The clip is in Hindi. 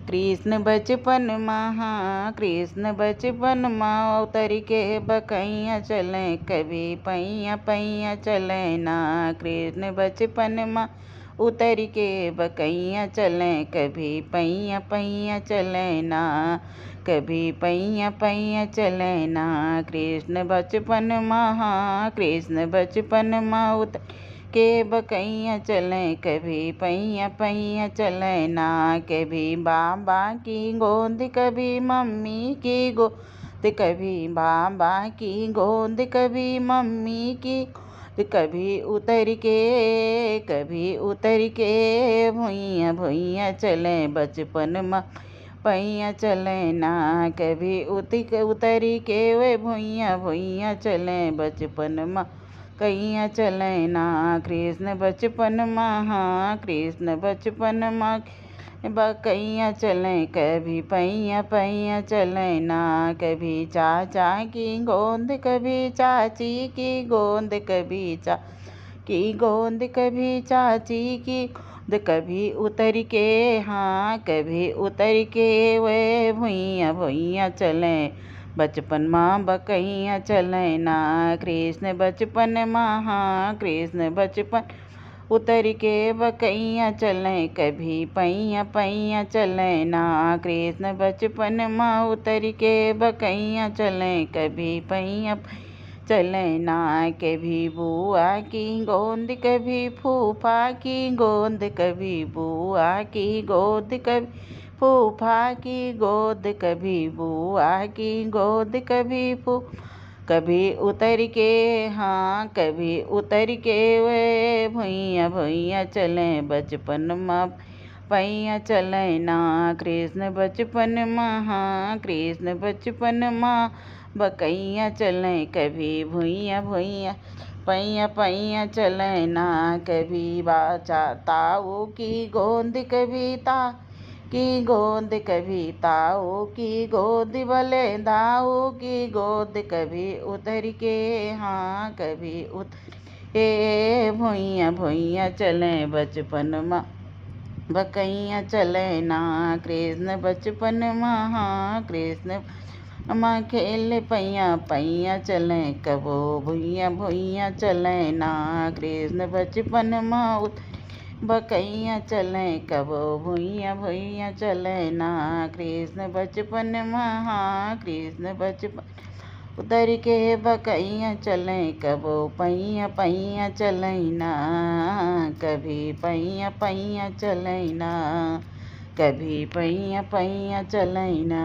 कृष्ण बचपन महा कृष्ण बचपन माँ उतर के बकैया चले कभी पैया पैया चले ना। कृष्ण बचपन माँ उतर के बकैया चले कभी पैया पैया चले ना। कभी पैया पैया चले ना। कृष्ण बचपन महा कृष्ण बचपन माँ उतर के बकैया चले कभी पैया पैया चले ना। कभी बाबा की गोद कभी मम्मी की गोद कभी बाबा की गोद कभी मम्मी की कभी उतर के भुइया भुइया चले बचपन माँ पैया चले ना। कभी उतर के वे भुइया भुइया चले बचपन माँ कैया चले ना। कृष्ण बचपन महा कृष्ण बचपन माँ बकैया चले कभी पैया पैया चले ना। कभी चाचा की गोद कभी चाची की गोद कभी की गोद कभी चाची की कभी उतर के कभी उतर के वे भुइया भुइया चले बचपन माँ बकैया चले ना। कृष्ण बचपन महा कृष्ण बचपन उतर के बकैया चले कभी पैया पैया चले ना। कृष्ण बचपन माँ उतर के बकैया चले कभी पैया चले ना। कभी बुआ की गोद कभी फूफा की गोद कभी बुआ की गोद कभी फूफा की गोद कभी बुआ की गोद कभी कभी उतर के कभी उतर के वे भुइया भुइया चले बचपन माँ पैया चले ना। कृष्ण बचपन महा कृष्ण बचपन माँ बकैया चले कभी भुइया भुइया पैया पैया चले ना। कभी बाचा ताऊ की गोद कभी की गोद कभी ताऊ की गोद भले दाऊ की गोद कभी उतर के कभी उतर के भुइया भुइया चले बचपन माँ बकैया चले ना। कृष्ण बचपन महा कृष्ण माँ खेल पैया पैया चले कबो भुइया भुइया चले ना। कृष्ण बचपन माँ बकैया चले कबो भुइया भुइया चले ना। कृष्ण बचपन महा कृष्ण बचपन उतर के बकैया चले कबो पैया पैया चले ना। कभी पैया पैया चले ना कभी पैया पैया चले ना।